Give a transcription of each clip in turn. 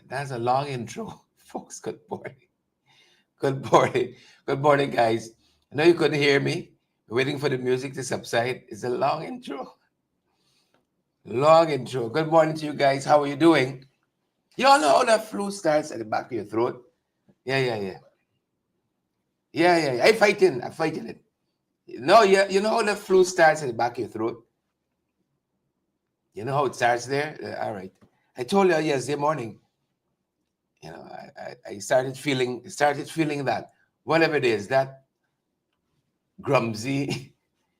That's a long intro, folks. Good morning. Good morning. Good morning, guys. I know you couldn't hear me. Waiting for the music to subside. It's a long intro. Long intro. Good morning to you guys. How are you doing? You all know how that flu starts at the back of your throat? Yeah. Yeah. I'm fighting. it. No, yeah, you know how the flu starts at the back of your throat? You know how it starts there? All right. I told you yesterday morning, I started feeling that whatever it is, that grumsy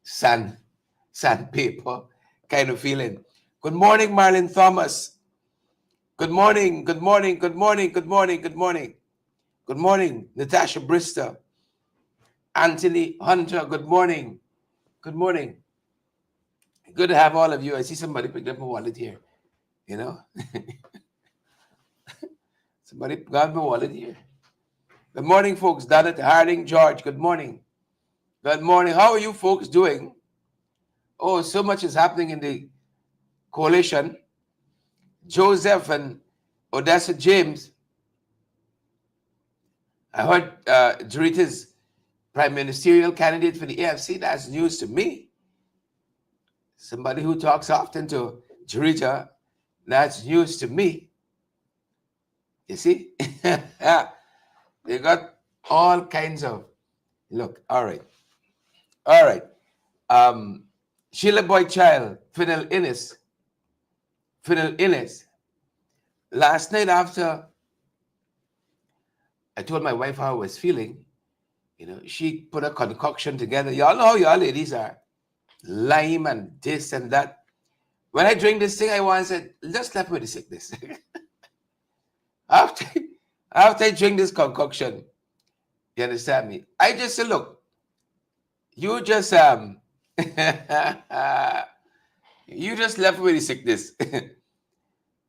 sandpaper kind of feeling. Good morning, Marlon Thomas. Good morning, good morning, good morning, good morning, good morning. Good morning, Natasha Brister. Anthony Hunter, good morning. Good morning. Good to have all of you. I see somebody picked up my wallet here. You know, somebody got my wallet here. Good morning, folks. Donald Harding, George, good morning. Good morning. How are you folks doing? Oh, so much is happening in the coalition. Joseph and Odessa James. I heard Dorita's prime ministerial candidate for the AFC. That's news to me. Somebody who talks often to Dorita, that's news to me. You see? They got all kinds of, look, all right. Sheila Boy Child, Fidel Innes. Last night after I told my wife how I was feeling, she put a concoction together. Y'all know how y'all ladies are. Lime and this and that. When I drink this thing, I once said, just let me the sickness. after, after I drink this concoction, you understand me? I just said, look, you just you just left with the sickness.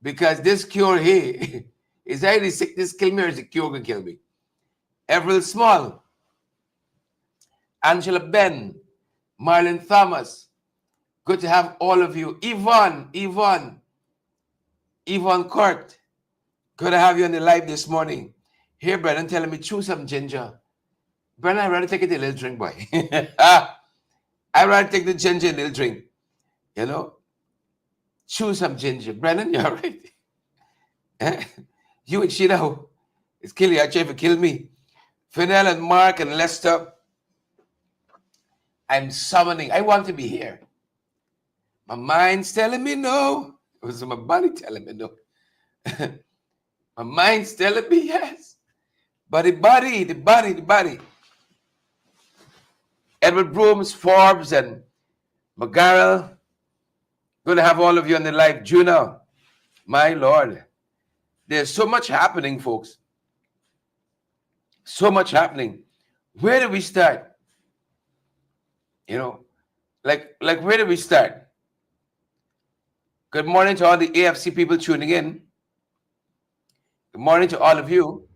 Because this cure here is either the sickness kill me or the cure can kill me. Everett Small, Angela Ben, Marlon Thomas. Good to have all of you. Yvonne Court. Good to have you on the live this morning. Here, Brennan telling me, chew some ginger. Brennan, I'd rather take it a little drink, boy. I'd rather take the ginger a little drink. chew some ginger. Brennan, you're right. Eh? You and Sheila, it's killing you. Trying to kill me. Fidel and Mark and Lester, I'm summoning. I want to be here. My mind's telling me no. It was my body telling me no. My mind's telling me yes. But the body. Edward Brooms, Forbes, and McGarrell. Good to have all of you on the live. Juno, my Lord. There's so much happening, folks. So much happening. Where do we start? You know, like where do we start? Good morning to all the AFC people tuning in. Good morning to all of you.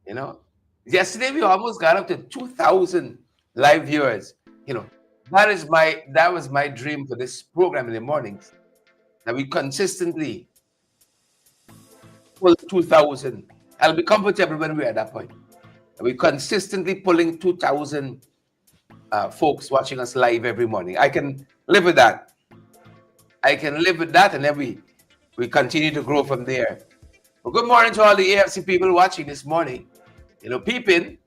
You know, yesterday we almost got up to 2,000 live viewers. You know, that was my dream for this program in the mornings. That we consistently pull 2,000. I'll be comfortable when we're at that point. We're consistently pulling 2,000 folks watching us live every morning. I can live with that. And then we continue to grow from there. Well, good morning to all the AFC people watching this morning. You know, peeping,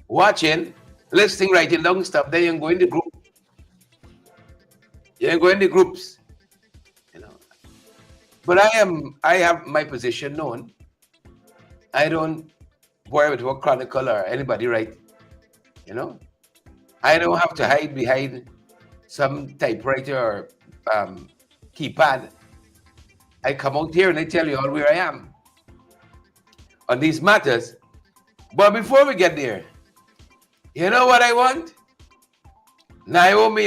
watching, listening, writing down stuff. Then you go in the group. You go in the groups. You know, but I have my position known. I don't worry about what Chronicle or anybody write. You know, I don't have to hide behind some typewriter or keypad. I come out here and I tell you all where I am on these matters. But before we get there, you know what I want? Naomi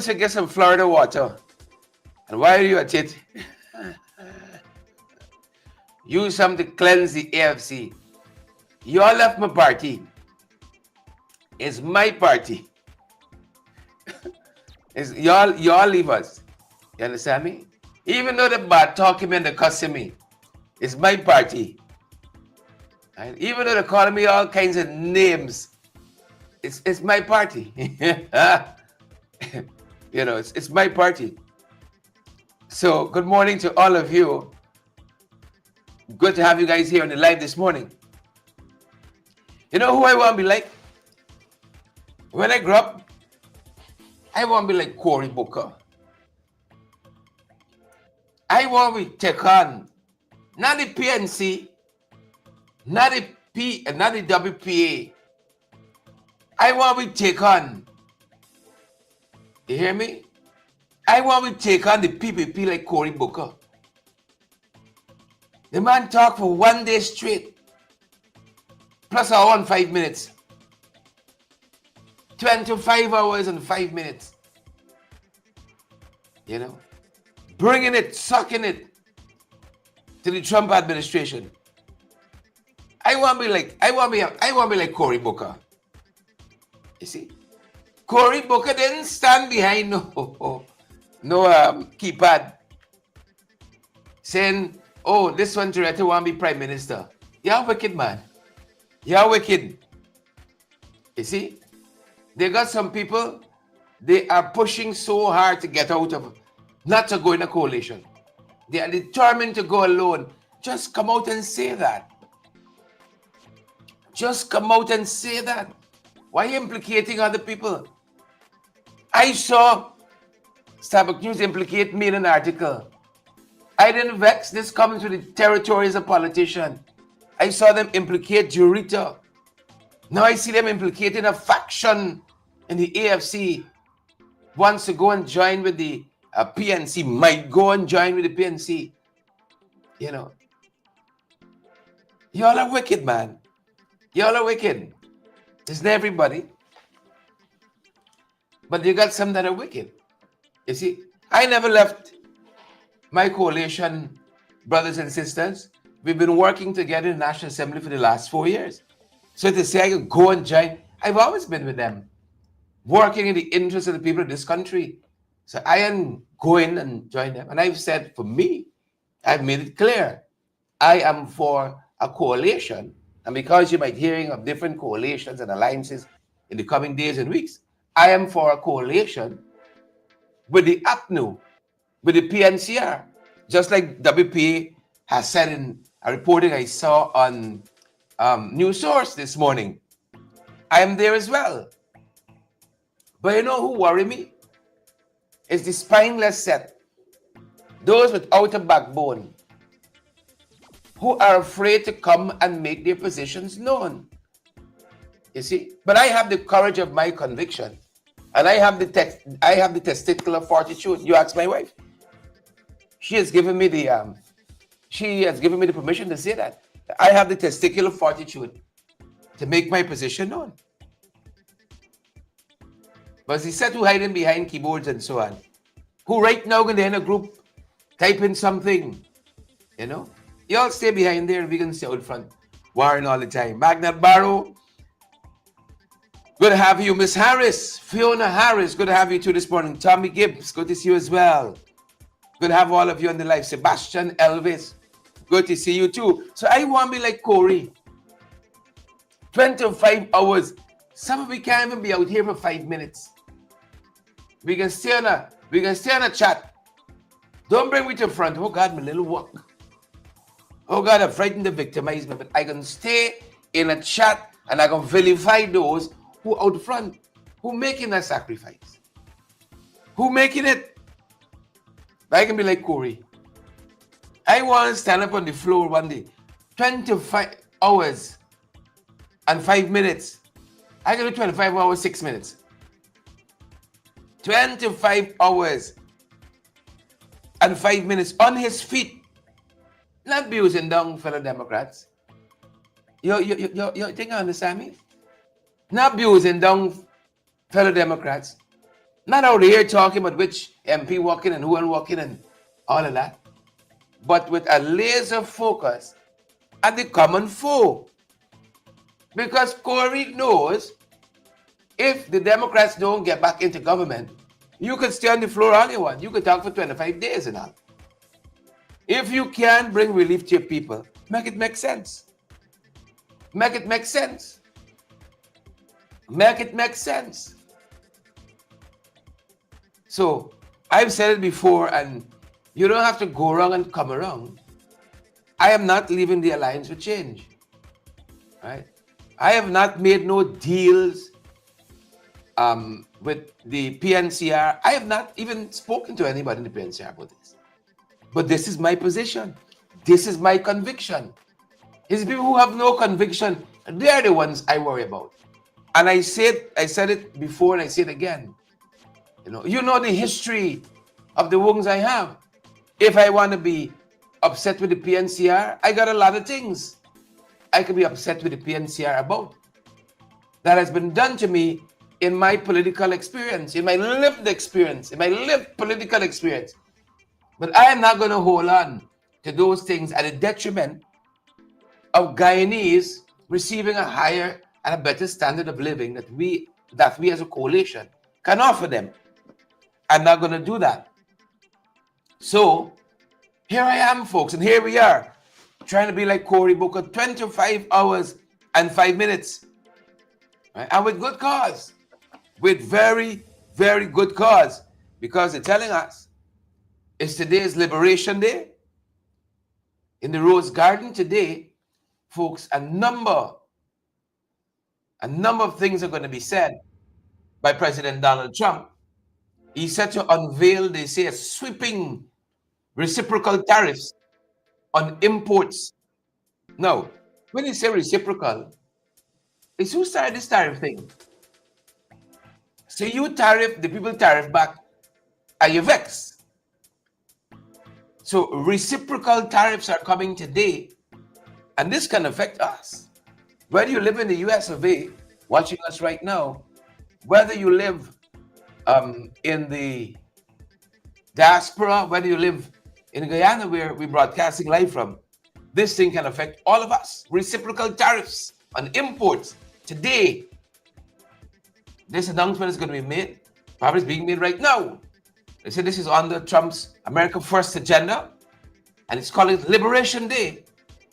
should get some Florida water. And while you're at it, use some to cleanse the AFC. You all left my party. It's my party. It's y'all leave us. You understand me? Even though they're bad talking me and they're cussing me, it's my party. And even though they're calling me all kinds of names, it's my party. You know, it's my party. So good morning to all of you. Good to have you guys here on the live this morning. You know who I want to be like? When I grow up, I want to be like Cory Booker. I want to take on not the PNC, not the WPA. I want to take on. You hear me? I want to take on the PPP like Cory Booker. The man talked for 1 day straight, plus an hour and 5 minutes. 25 hours and 5 minutes. You know, bringing it, sucking it to the Trump administration. I want to be like Cory Booker. You see, Cory Booker didn't stand behind no keypad saying, "Oh, this one director want to be prime minister." You're wicked, man. You're wicked. You see, they got some people. They are pushing so hard to get out of, not to go in a coalition. They are determined to go alone. Just come out and say that. Just come out and say that. Why implicating other people? I saw Starbucks News implicate me in an article. I didn't vex. This comes with the territory as a politician. I saw them implicate Jurita. Now I see them implicating a faction in the AFC. Wants to go and join with the PNC, might go and join with the PNC. You know, y'all are wicked, man. Y'all are wicked. It's not everybody. But you got some that are wicked. You see, I never left my coalition brothers and sisters. We've been working together in the National Assembly for the last 4 years. So to say I could go and join, I've always been with them, working in the interest of the people of this country. So I am going and join them. And I've said, for me, I've made it clear, I am for a coalition. And because you might hearing of different coalitions and alliances in the coming days and weeks, I am for a coalition with the APNU, with the PNCR, just like WPA has said in a reporting I saw on News Source this morning. I am there as well. But you know who worry me? It's the spineless set. Those without a backbone, who are afraid to come and make their positions known. You see? But I have the courage of my conviction. And I have the testicular fortitude. You ask my wife. She has given me the permission to say that. I have the testicular fortitude to make my position known. But he said who hiding behind keyboards and so on, who right now when they're in a group typing something, you know, you all stay behind there and we can stay out front, warring all the time. Magnet Barrow, good to have you. Miss Harris, Fiona Harris, good to have you too this morning. Tommy Gibbs, good to see you as well. Good to have all of you on the live. Sebastian Elvis, good to see you too. So I want to be like Corey. 25 hours. Some of we can't even be out here for 5 minutes. We can stay on a chat. Don't bring me to the front. Oh God, my little walk. Oh God, I'm frightened to victimize me, but I can stay in a chat and I can vilify those who out front, who making a sacrifice, who making it. I can be like Corey. I want to stand up on the floor one day, 25 hours and 5 minutes. I can do 25 hours, 6 minutes. 25 hours and 5 minutes on his feet, not abusing down fellow Democrats. You think I understand me? Not abusing down fellow Democrats. Not out here talking about which MP walking and who ain't walking and all of that. But with a laser focus at the common foe. Because Corey knows if the Democrats don't get back into government, you could stay on the floor all you want. You could talk for 25 days and all. If you can bring relief to your people, make it make sense. Make it make sense. Make it make sense. So, I've said it before, and you don't have to go around and come around. I am not leaving the Alliance for Change. Right? I have not made no deals with the PNCR. I have not even spoken to anybody in the PNCR about this. But this is my position. This is my conviction. It's people who have no conviction. They are the ones I worry about. And I said it before and I say it again. You know the history of the wounds I have. If I want to be upset with the PNCR, I got a lot of things I could be upset with the PNCR about. That has been done to me in my political experience, in my lived experience, in my lived political experience. But I am not going to hold on to those things at the detriment of Guyanese receiving a higher and a better standard of living that we as a coalition can offer them. I'm not going to do that. So here I am, folks, and here we are, trying to be like Cory Booker, 25 hours and 5 minutes. Right? And with good cause. With very, very good cause. Because they're telling us it's today's Liberation Day. In the Rose Garden today, folks, a number of things are going to be said by President Donald Trump. He's set to unveil, they say, a sweeping reciprocal tariffs on imports. Now, when you say reciprocal, it's who started this tariff thing? So you tariff, the people tariff back, and you vex. So reciprocal tariffs are coming today, and this can affect us. Whether you live in the US of A, watching us right now, whether you live in the diaspora, whether you live in Guyana, where we're broadcasting live from, this thing can affect all of us. Reciprocal tariffs on imports today. This announcement is going to be made, probably it's being made right now. They say this is under Trump's America First agenda, and it's called Liberation Day,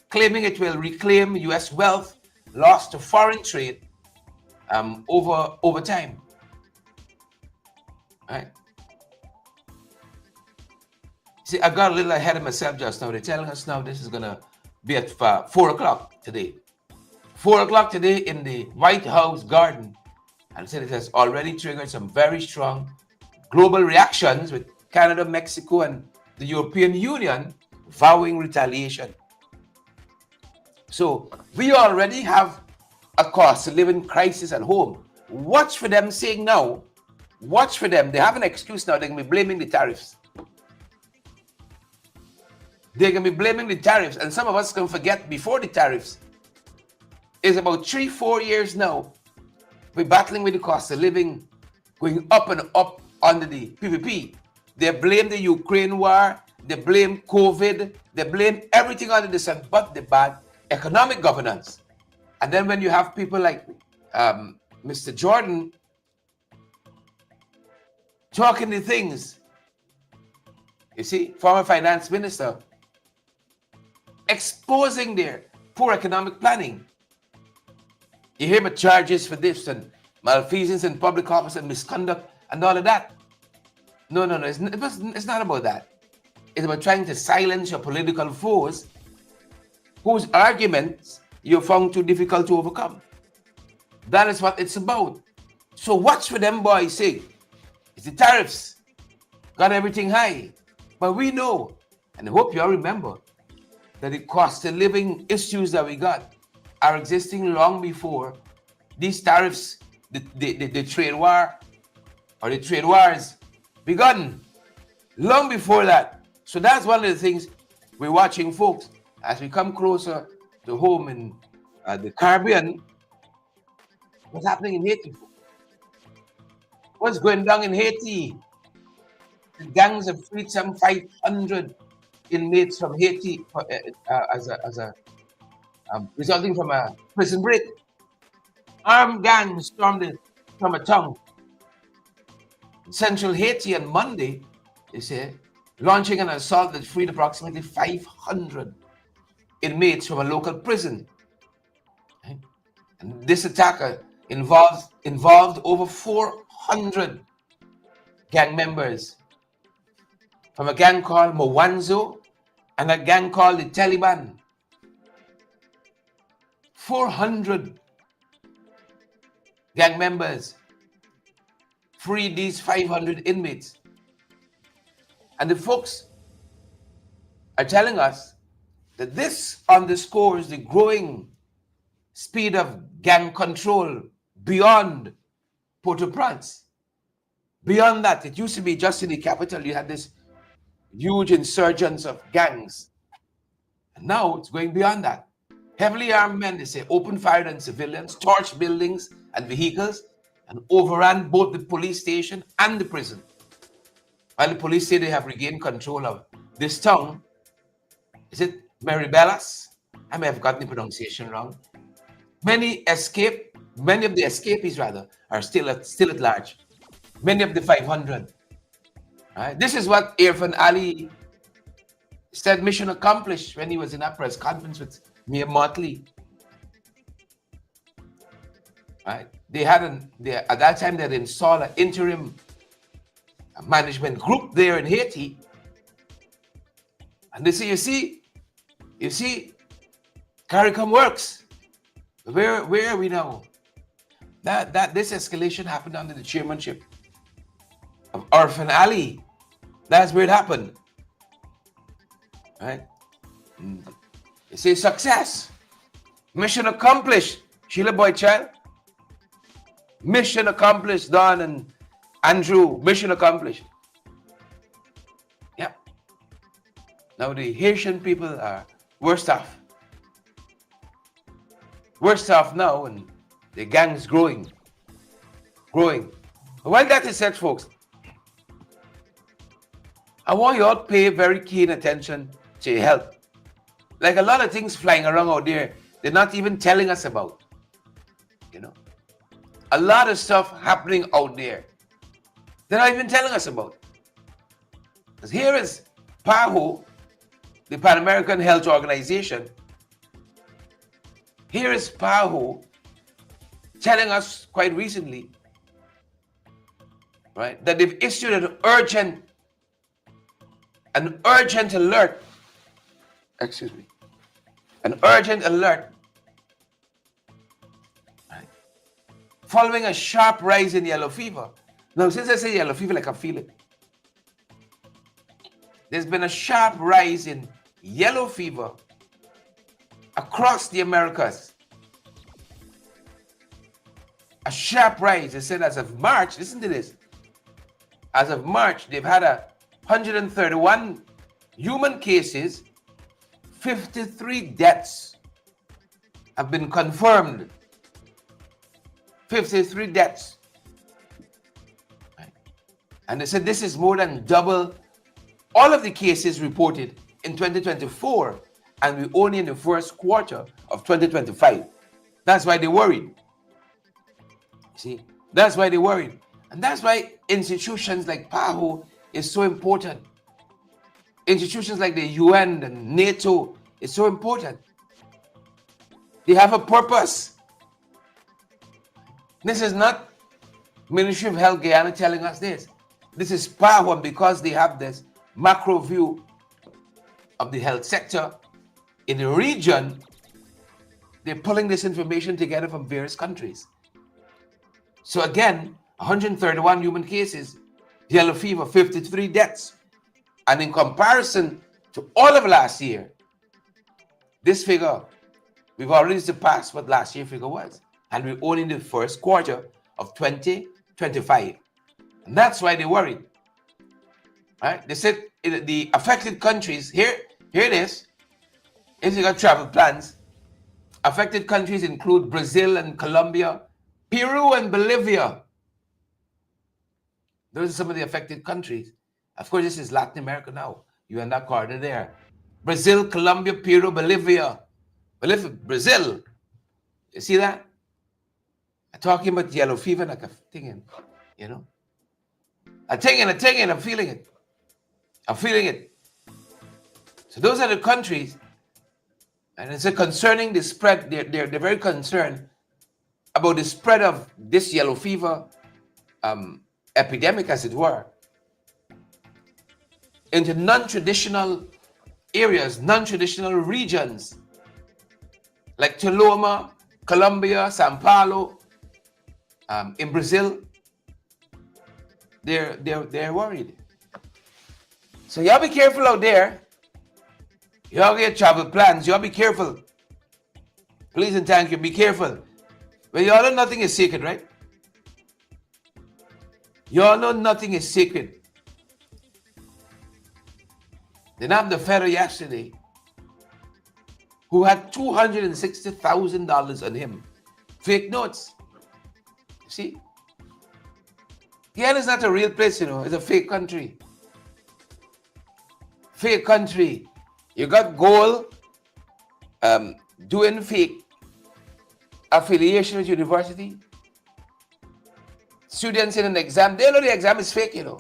claiming it will reclaim U.S. wealth lost to foreign trade over time. Right? See, I got a little ahead of myself just now. They're telling us now this is going to be at 4 o'clock today. 4 o'clock today in the White House garden. And said it has already triggered some very strong global reactions with Canada, Mexico, and the European Union vowing retaliation. So we already have a cost of living crisis at home. Watch for them saying now, watch for them. They have an excuse now. They're going to be blaming the tariffs. They're going to be blaming the tariffs. And some of us can forget before the tariffs. It's about 3-4 years now. We're battling with the cost of living going up and up under the PPP. They blame the Ukraine war. They blame COVID. They blame everything under the sun but the bad economic governance. And then when you have people like Mr. Jordan talking the things, you see, former finance minister, exposing their poor economic planning. You hear about charges for this and malfeasance in public office and misconduct and all of that. No. It's not about that. It's about trying to silence your political foes whose arguments you found too difficult to overcome. That is what it's about. So watch for them boys say, it's the tariffs, got everything high. But we know, and I hope you all remember, that the cost of living issues that we got are existing long before these tariffs, the trade war, or the trade wars begun, long before that. So that's one of the things we're watching, folks, as we come closer to home in the Caribbean. What's happening in Haiti? What's going down in Haiti? The gangs have freed some 500 inmates from Haiti resulting from a prison break. Armed gangs stormed from a town in central Haiti on Monday, they say, launching an assault that freed approximately 500 inmates from a local prison. And this attack involved over 400 gang members from a gang called Mowanzo and a gang called the Taliban. 400 gang members freed these 500 inmates. And the folks are telling us that this underscores the growing speed of gang control beyond Port-au-Prince. Beyond that, it used to be just in the capital, you had this huge insurgence of gangs. And now it's going beyond that. Heavily armed men, they say, opened fire on civilians, torched buildings and vehicles, and overran both the police station and the prison. While the police say they have regained control of this town, is it Maribelas? I may have gotten the pronunciation wrong. Many of the escapees rather, are still at large. Many of the 500. Right? This is what Irfan Ali said mission accomplished when he was in a press conference with Mia Motley. Right? At that time they had installed an interim management group there in Haiti. And they say, you see, CARICOM works. Where are we now? That this escalation happened under the chairmanship of Irfan Ali. That's where it happened. Right? They say success. Mission accomplished. Sheila Boy Child. Mission accomplished, Don and Andrew. Mission accomplished. Yeah. Now the Haitian people are worse off. Worse off now, and the gang's growing. But while that is said, folks, I want you all to pay very keen attention to your health. Like a lot of things flying around out there, they're not even telling us about. You know, a lot of stuff happening out there, they're not even telling us about. Because here is PAHO, the Pan American Health Organization. Here is PAHO telling us quite recently, right, that they've issued an urgent an urgent alert, excuse me, an urgent alert, right, following a sharp rise in yellow fever. Now, since I say yellow fever, like I feel it, there's been a sharp rise in yellow fever across the Americas. A sharp rise. They said as of March, listen to this, as of March, they've had 131 human cases, 53 deaths have been confirmed. 53 deaths. Right. And they said this is more than double all of the cases reported in 2024, and we're only in the first quarter of 2025. That's why they're worried. See, that's why they're worried. And that's why institutions like PAHO is so important. Institutions like the UN and NATO is so important. They have a purpose. This is not Ministry of Health Guyana telling us this. This is PAHO, and because they have this macro view of the health sector in the region, they're pulling this information together from various countries. So again, 131 human cases, yellow fever, 53 deaths. And in comparison to all of last year, this figure, we've already surpassed what last year's figure was. And we're only in the first quarter of 2025. And that's why they're worried. Right? They said the affected countries, here it is. If you got travel plans, affected countries include Brazil and Colombia, Peru and Bolivia. Those are some of the affected countries. Of course, this is Latin America now. You're in that corner there. Brazil, Colombia, Peru, Bolivia. Brazil. You see that? I'm talking about yellow fever like a thing, you know. I'm feeling it. I'm feeling it. So those are the countries, and it's concerning the spread. They're very concerned about the spread of this yellow fever epidemic, as it were, into non-traditional areas, non-traditional regions, like Toloma, Colombia, Sao Paulo, in Brazil. They're worried. So y'all be careful out there. Y'all get travel plans. Y'all be careful. Please and thank you. Be careful. But y'all know nothing is secret, right? Y'all know nothing is secret. They nabbed the fellow yesterday who had $260,000 on him. Fake notes. See? Guyana is not a real place, you know. It's a fake country. Fake country. You got gold doing fake affiliation with university. Students in an exam, they know the exam is fake, you know.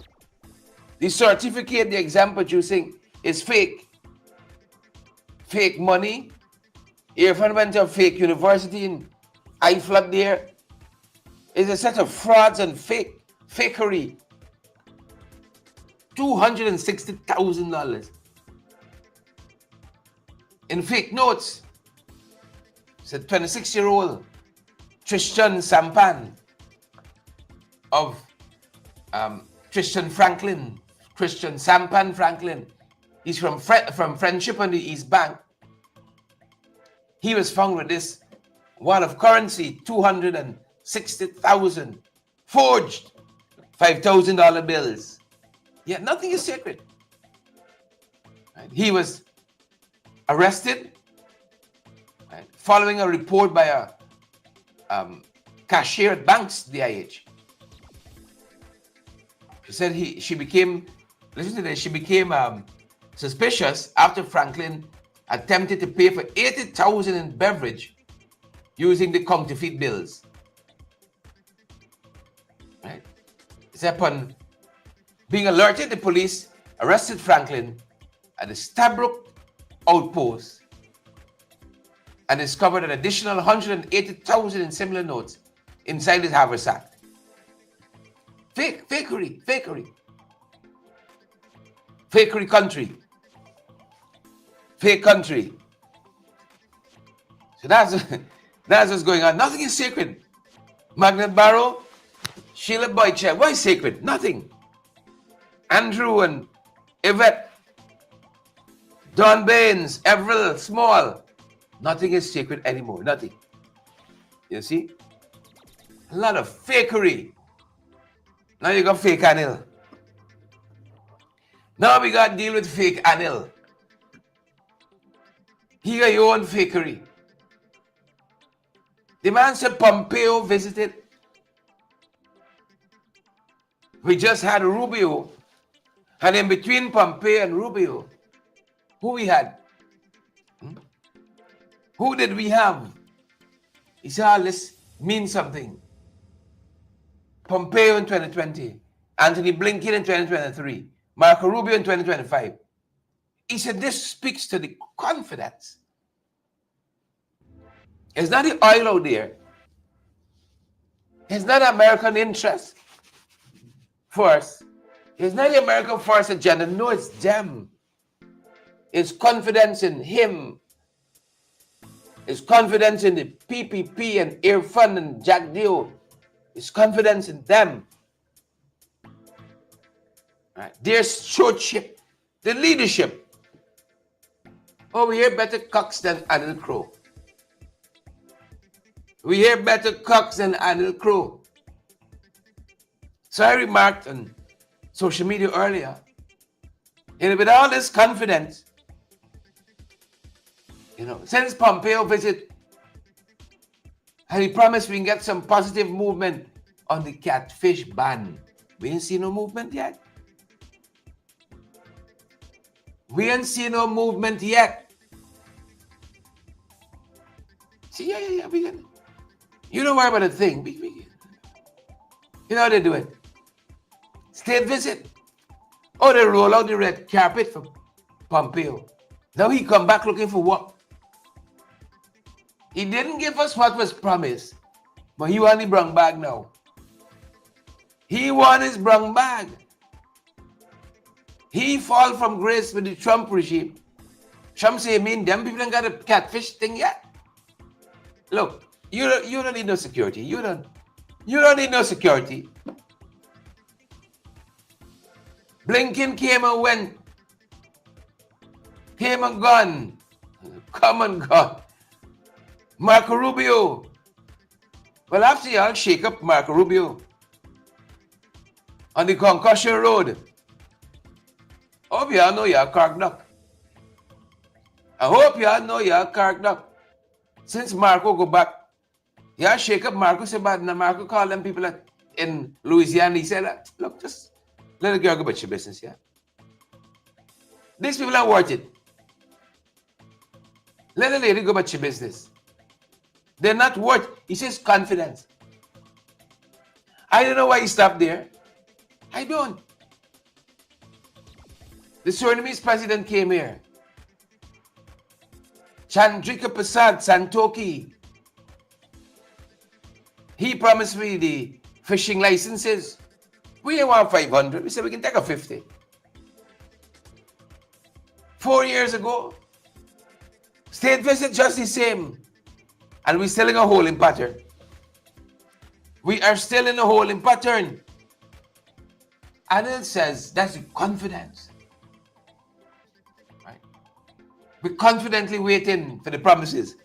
The certificate the exam producing is fake. Fake money. If I went to a fake university in IFLAG there, it's a set of frauds and fakery. $260,000 in fake notes. It's a 26-year-old Tristan Sampan of Christian Sampan Franklin. He's from Friendship on the East Bank. He was found with this wad of currency, $260,000, forged $5,000 bills. Yeah, nothing is secret. Right? He was arrested, right, following a report by a cashier at Banks DIH. She said she became suspicious after Franklin attempted to pay for $80,000 in beverage using the counterfeit bills. Right? It's upon being alerted, the police arrested Franklin at the Stabrook outpost and discovered an additional $180,000 in similar notes inside his haversack. Fakery. Fakery country. Fake country. So that's what's going on. Nothing is sacred. Magnet Barrow, Sheila Boychek. Why sacred? Nothing. Andrew and Yvette, Don Baines, Everett Small. Nothing is sacred anymore. Nothing. You see? A lot of fakery. Now you got fake Anil. Now we got to deal with fake Anil. He got your own fakery. The man said Pompeo visited. We just had Rubio. And in between Pompeo and Rubio, who we had? Who did we have? He said, let's mean something. Pompeo in 2020, Anthony Blinken in 2023, Marco Rubio in 2025. He said, this speaks to the confidence. It's not the oil out there. It's not American interest first. It's not the American first agenda. No, it's them. It's confidence in him. It's confidence in the PPP and Irfan and Jack Dio. It's confidence in them. Right. Their stewardship, the leadership. Oh, we hear better cocks than Anil Crow. We hear better cocks than Anil Crow. So I remarked on social media earlier, with all this confidence, since Pompeo visit, and he promised we can get some positive movement on the catfish ban. We ain't seen no movement yet. We ain't seen no movement yet. See, yeah, we can. You don't worry about a thing. You know how they do it. State visit. Oh, they roll out the red carpet for Pompeo. Now he come back looking for what? He didn't give us what was promised, but he want the brown bag now. He want his brown bag. He fall from grace with the Trump regime. Trump say, them people don't got a catfish thing yet. Look, you don't need no security. You don't need no security. Blinken came and went. Came and gone. Come and gone. Marco Rubio. Well, after y'all shake up Marco Rubio on the Concussion Road, hope y'all know y'all carked up. I hope y'all know y'all carked up. Since Marco go back, y'all shake up Marco said, but Marco called them people in Louisiana. He said, look, just let the girl go about your business, yeah? These people are worth it. Let the lady go about your business. They're not worth, he says, confidence. I don't know why he stopped there. I don't. The Surinamese president came here. Chandrika Prasad Santoki. He promised me the fishing licenses. We didn't want 500. We said we can take a 50. 4 years ago, state visit just the same. And we're still in a holding pattern. We are still in a holding pattern. Anil says that's the confidence. Right? We're confidently waiting for the promises.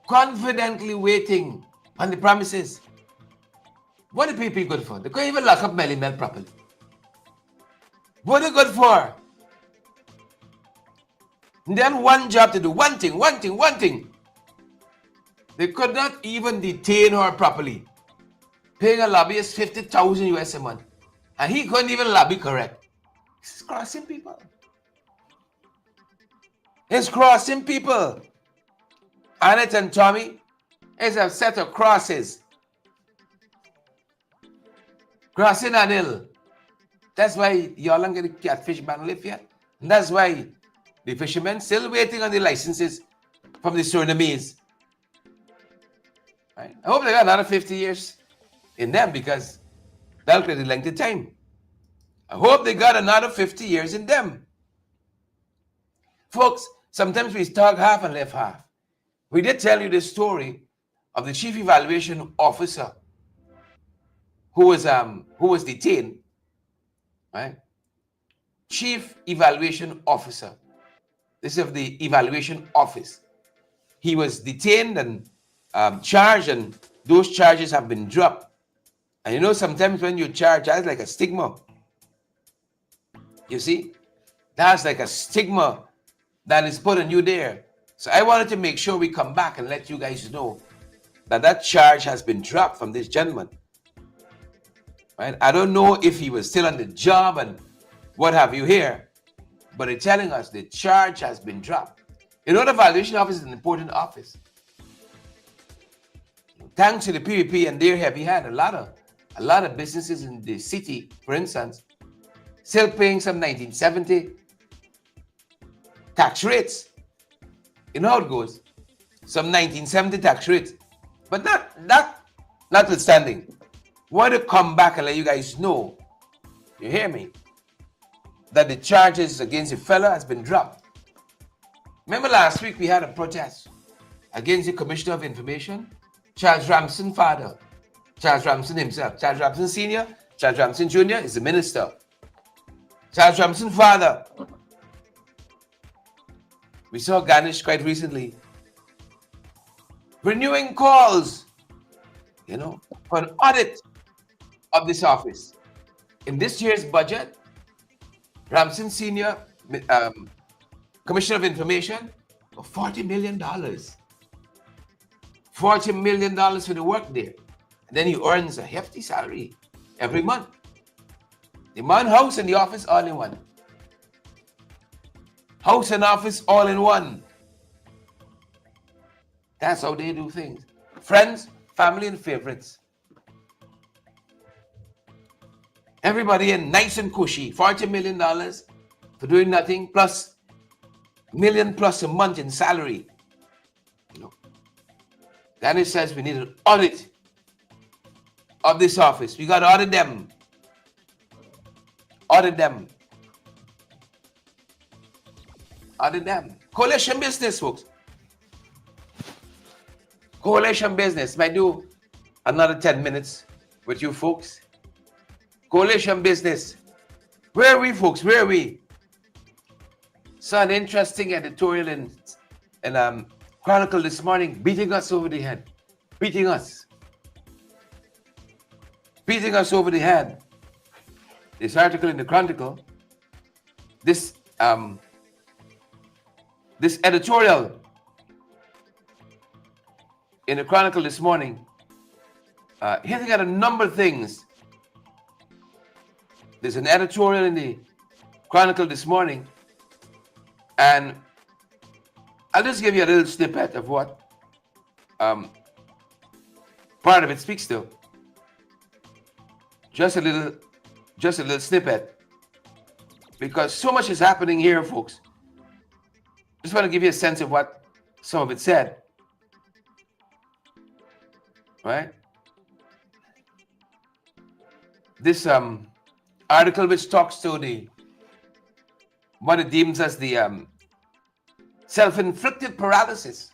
Confidently waiting on the promises. What are people good for? They can't even lock up Melly Mel properly. What are they good for? And then one job to do, one thing. They could not even detain her properly. Paying a lobbyist 50,000 US a month. And he couldn't even lobby correct. It's crossing people. It's crossing people. Annette and Tommy is a set of crosses. Crossing Anil. That's why y'all don't get a catfish ban lift yet. And that's why the fishermen still waiting on the licenses from the Surinamese. Right? I hope they got another 50 years in them because that'll create a length of time. I hope they got another 50 years in them. Folks, sometimes we talk half and left half. We did tell you the story of the chief evaluation officer who was detained, right? Chief evaluation officer. This is of the evaluation office. He was detained and charged, and those charges have been dropped. And you know, sometimes when you charge, that's like a stigma. You see, that's like a stigma that is put on you there. So I wanted to make sure we come back and let you guys know that that charge has been dropped from this gentleman. Right? I don't know if he was still on the job and what have you here, but they're telling us the charge has been dropped. You know, the valuation office is an important office. Thanks to the PVP and their heavy hand, a lot of businesses in the city, for instance, still paying some 1970 tax rates. You know how it goes. Some 1970 tax rates. But notwithstanding, I want to come back and let you guys know, you hear me, that the charges against the fella has been dropped. Remember last week we had a protest against the Commissioner of Information, Charles Ramson's father, Charles Ramson himself. Charles Ramson Sr., Charles Ramson Jr. is the minister. Charles Ramson's father. We saw Ganesh quite recently renewing calls, you know, for an audit of this office. In this year's budget, Ramson Sr., Commissioner of Information, $40 million. $40 million for the work there. And then he earns a hefty salary every month. The man, house and the office all in one. House and office all in one. That's how they do things. Friends, family, and favorites. Everybody in nice and cushy. $40 million for doing nothing, plus $1 million plus a month in salary. You know. Then it says we need an audit of this office. We got to audit them. Audit them. Audit them. Coalition business, folks. Coalition business. Might do another 10 minutes with you folks. Coalition business. Where are we, folks? Where are we? Saw an interesting editorial in Chronicle this morning, beating us over the head. Beating us. Beating us over the head. This article in the Chronicle, this editorial in the Chronicle this morning, hitting at a number of things. There's an editorial in the Chronicle this morning, and I'll just give you a little snippet of what part of it speaks to. Just a little snippet, because so much is happening here, folks. Just want to give you a sense of what some of it said. Right? This article, which talks to what it deems as the self-inflicted paralysis.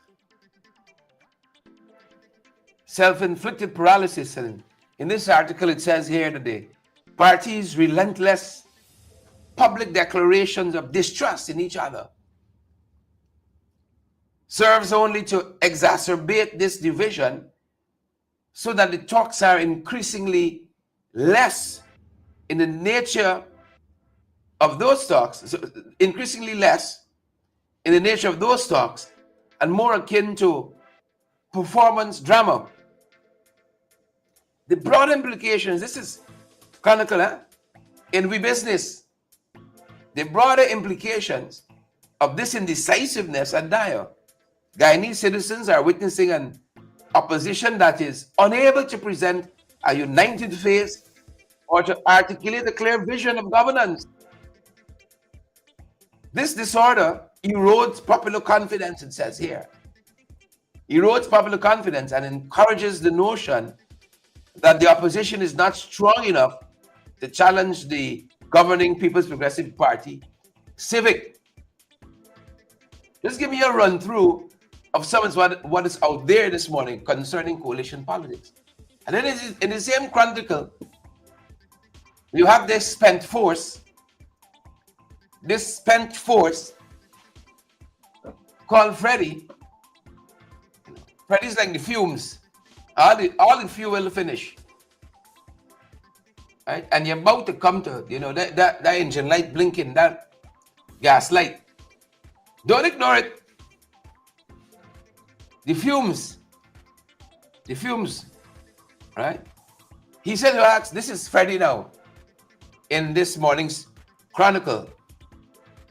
Self-inflicted paralysis. And in this article, it says here today, parties' relentless public declarations of distrust in each other serves only to exacerbate this division, so that the talks are increasingly less in the nature of those talks, increasingly less in the nature of those talks, and more akin to performance drama. The broad implications, this is Chronicle, in We Business. The broader implications of this indecisiveness are dire. Guyanese citizens are witnessing an opposition that is unable to present a united face or to articulate a clear vision of governance. This disorder erodes popular confidence, it says here. Erodes popular confidence and encourages the notion that the opposition is not strong enough to challenge the governing People's Progressive Party, Civic. Just give me a run through of some of what is out there this morning concerning coalition politics. And then in the same chronicle, you have this spent force called Freddie. Freddie's like the fumes. All the fuel will finish. Right? And you're about to come to, that engine light blinking, that gas light. Don't ignore it. The fumes, right? He said to ask, this is Freddie now, in this morning's chronicle.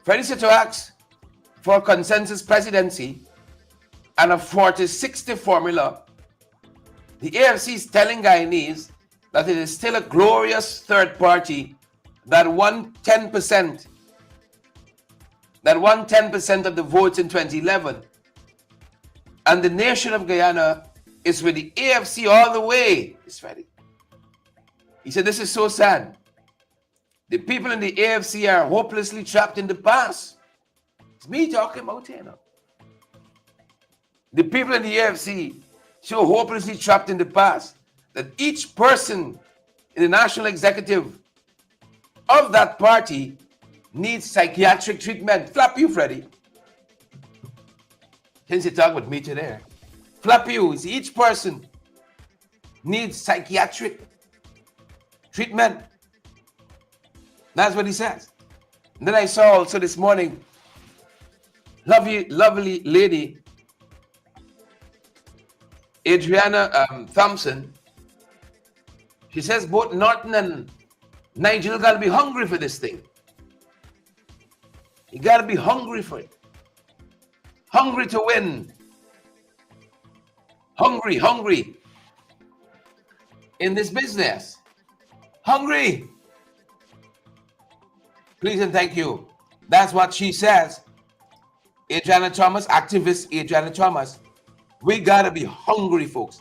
Freddie said to ask for a consensus presidency and a 40-60 formula. The AFC is telling Guyanese that it is still a glorious third party that won 10%. That won 10% of the votes in 2011. And the nation of Guyana is with the AFC all the way. It's Freddie. He said, this is so sad. The people in the AFC are hopelessly trapped in the past. It's me talking about here now. The people in the AFC so hopelessly trapped in the past that each person in the national executive of that party needs psychiatric treatment. Flap you, Freddie. Since you talk with me today. Flap you. Each person needs psychiatric treatment. That's what he says. And then I saw also this morning, lovely lady, Adriana Thompson. She says both Norton and Nigel gotta be hungry for this thing. You gotta be hungry for it. Hungry to win. Hungry in this business. Hungry. Please and thank you. That's what she says. Adriana Thomas, activist Adriana Thomas. We gotta be hungry, folks.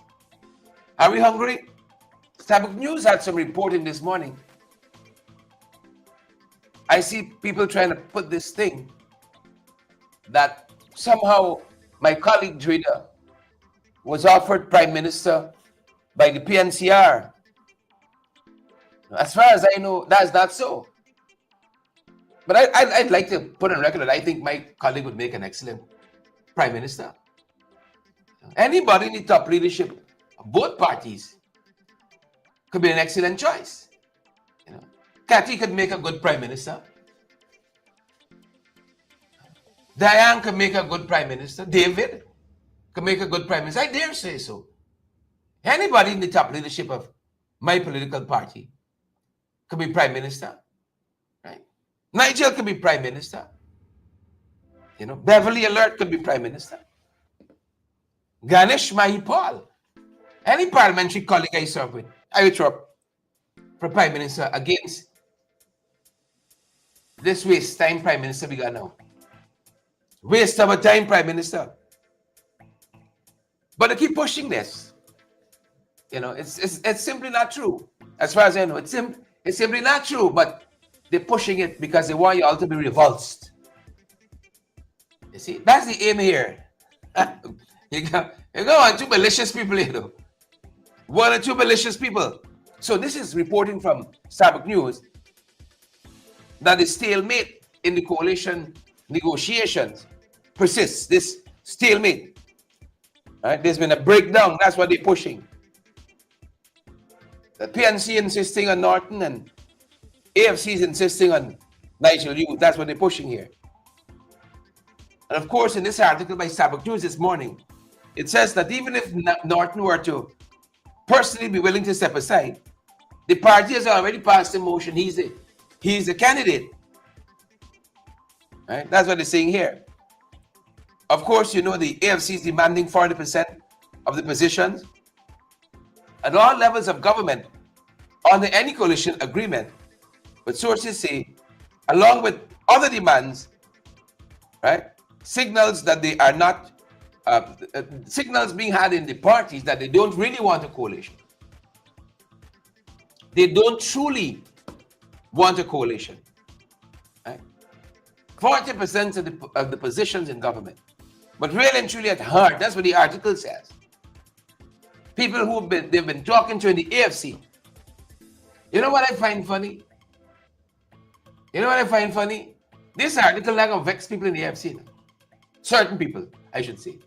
Are we hungry? Starbuck News had some reporting this morning. I see people trying to put this thing that somehow my colleague Drida was offered prime minister by the PNCR. As far as I know, that's not so. But I'd like to put on record that I think my colleague would make an excellent prime minister. Anybody in the top leadership of both parties could be an excellent choice. Cathy could make a good prime minister. Diane could make a good prime minister. David could make a good prime minister. I dare say so. Anybody in the top leadership of my political party could be prime minister. Right? Nigel could be prime minister. Beverly Alert could be prime minister. Ganesh Mahipal. Any parliamentary colleague I serve with, I would throw up for prime minister against this waste time prime minister we got now. Waste of a time prime minister. But they keep pushing this. It's simply not true. As far as I know, it's simply not true. But they're pushing it because they want you all to be revulsed. You see, that's the aim here. You go on two malicious people, One or two malicious people. So this is reporting from Starbuck News that the stalemate in the coalition negotiations persists. This stalemate. Right? There's been a breakdown. That's what they're pushing. The PNC insisting on Norton and AFC is insisting on Nigel Yu. That's what they're pushing here. And of course, in this article by Starbuck News this morning, it says that even if Norton were to personally be willing to step aside, the party has already passed a motion. He's the candidate. Right? That's what they're saying here. Of course, the AFC is demanding 40% of the positions at all levels of government under any coalition agreement. But sources say, along with other demands, right, signals that they are not, signals being had in the parties that they don't really want a coalition. They don't truly want a coalition. Right? 40% of the positions in government. But really and truly at heart, that's what the article says. People they've been talking to in the AFC. You know what I find funny? This article like gonna vex people in the AFC. Now. Certain people, I should say.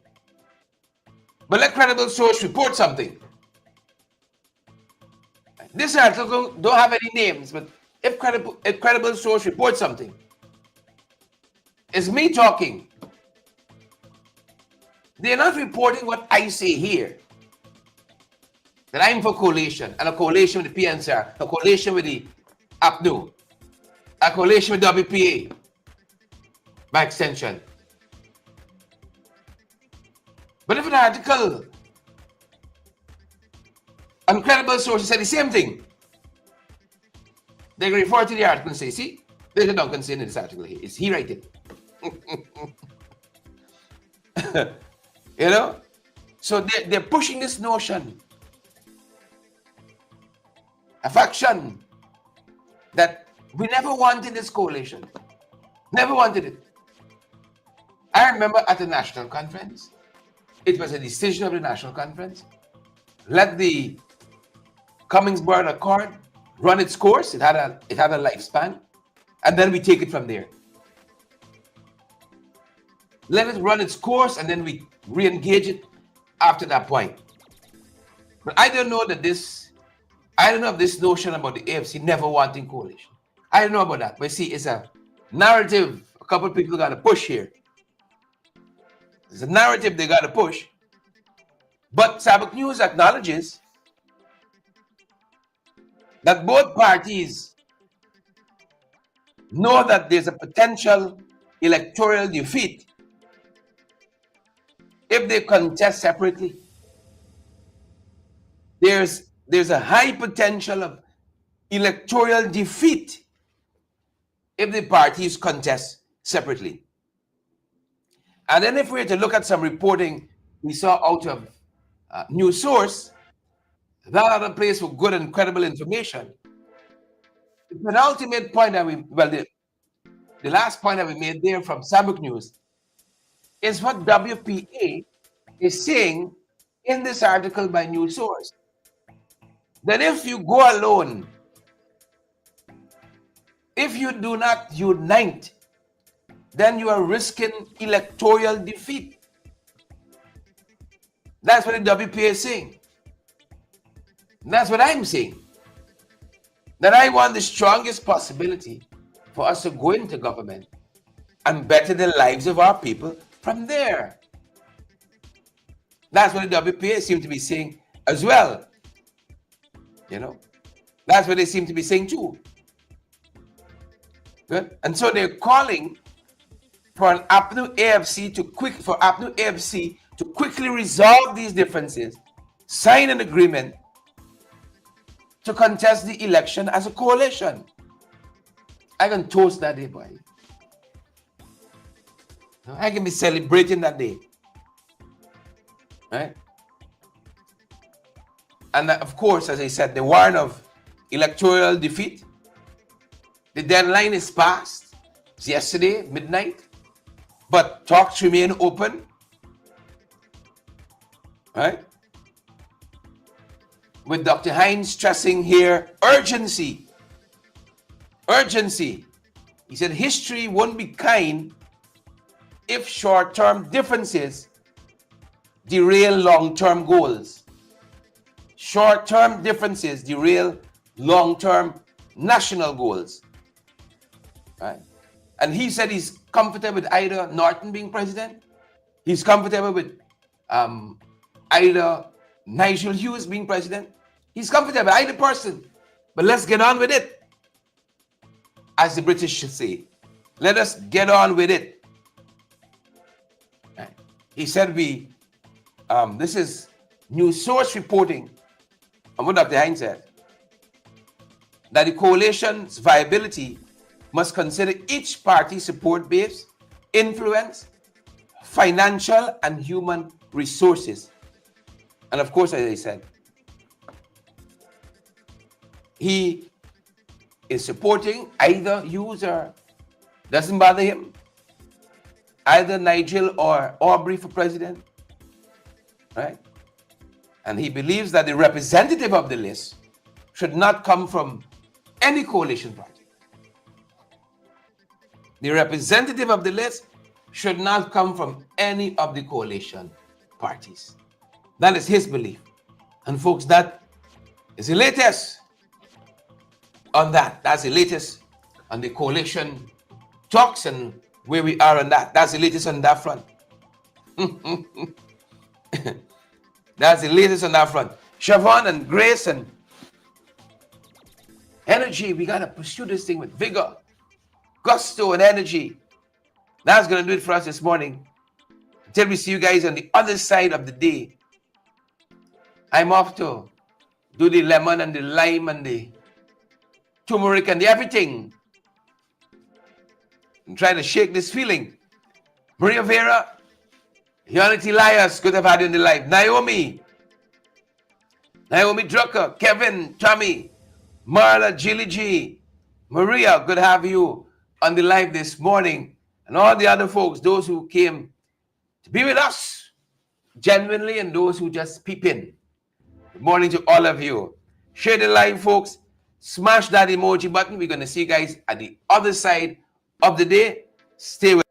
But let credible source report something. This article don't have any names, but if credible source reports something, it's me talking. They're not reporting what I say here. That I'm for coalition, and a coalition with the PNCR, a coalition with the APNU, a coalition with WPA, by extension. But if an article on credible sources said the same thing, they refer to the article and say, see, there's a Duncan saying in this article here. It's he writing. You know? So they're pushing this notion, a faction, that we never wanted this coalition. Never wanted it. I remember at the national conference, it was a decision of the national conference. Let the Cummings-Byrne Accord run its course. It had a lifespan, and then we take it from there. Let it run its course, and then we re-engage it after that point. But I don't know if this notion about the AFC never wanting coalition. I don't know about that. But see, it's a narrative a couple of people got to push here. It's a narrative they got to push. But Sabak News acknowledges that both parties know that there's a potential electoral defeat if they contest separately. There's a high potential of electoral defeat if the parties contest separately. And then if we were to look at some reporting we saw out of News Source, that other place for good and credible information, the penultimate point that the last point that we made there from Sabak News is what WPA is saying in this article by News Source. That if you go alone, if you do not unite, then you are risking electoral defeat. That's what the WPA is saying. That's what I'm saying. That I want the strongest possibility for us to go into government and better the lives of our people from there. That's what the WPA seem to be saying as well. You know, that's what they seem to be saying too. Good. And so they're calling for an APNU AFC to quickly resolve these differences, sign an agreement to contest the election as a coalition. I can toast that day, boy. I can be celebrating that day. Right? And of course, as I said, the warrant of electoral defeat, the deadline is passed. It's yesterday, midnight. But talks remain open. Right? With Dr. Hines stressing here urgency. Urgency. He said history won't be kind if short-term differences derail long-term goals. Short-term differences derail long-term national goals. Right? And he said he's comfortable with either Norton being president, he's comfortable with either Nigel Hughes being president. He's comfortable, either person. But let's get on with it. As the British should say. Let us get on with it. Right. He said this is News Source reporting on what Dr. Hines said, that the coalition's viability must consider each party's support base, influence, financial and human resources. And of course, as I said, he is supporting either Hughes or doesn't bother him, either Nigel or Aubrey for president, right? And he believes that the representative of the list should not come from any coalition party. The representative of the list should not come from any of the coalition parties. That is his belief. And folks, that is the latest on that. That's the latest on the coalition talks and where we are on that. That's the latest on that front. That's the latest on that front. Siobhan and Grace and energy. We got to pursue this thing with vigor, gusto, and energy. That's going to do it for us this morning. Until we see you guys on the other side of the day. I'm off to do the lemon and the lime and the turmeric and the everything. I'm trying to shake this feeling. Maria Vera, Unity Elias, good to have had you in the live. Naomi Drucker, Kevin, Tommy, Marla, Jilly G, Maria, good to have you on the live this morning. And all the other folks, those who came to be with us genuinely and those who just peep in. Good morning to all of you. Share the live, folks. Smash that emoji button. We're going to see you guys at the other side of the day. Stay with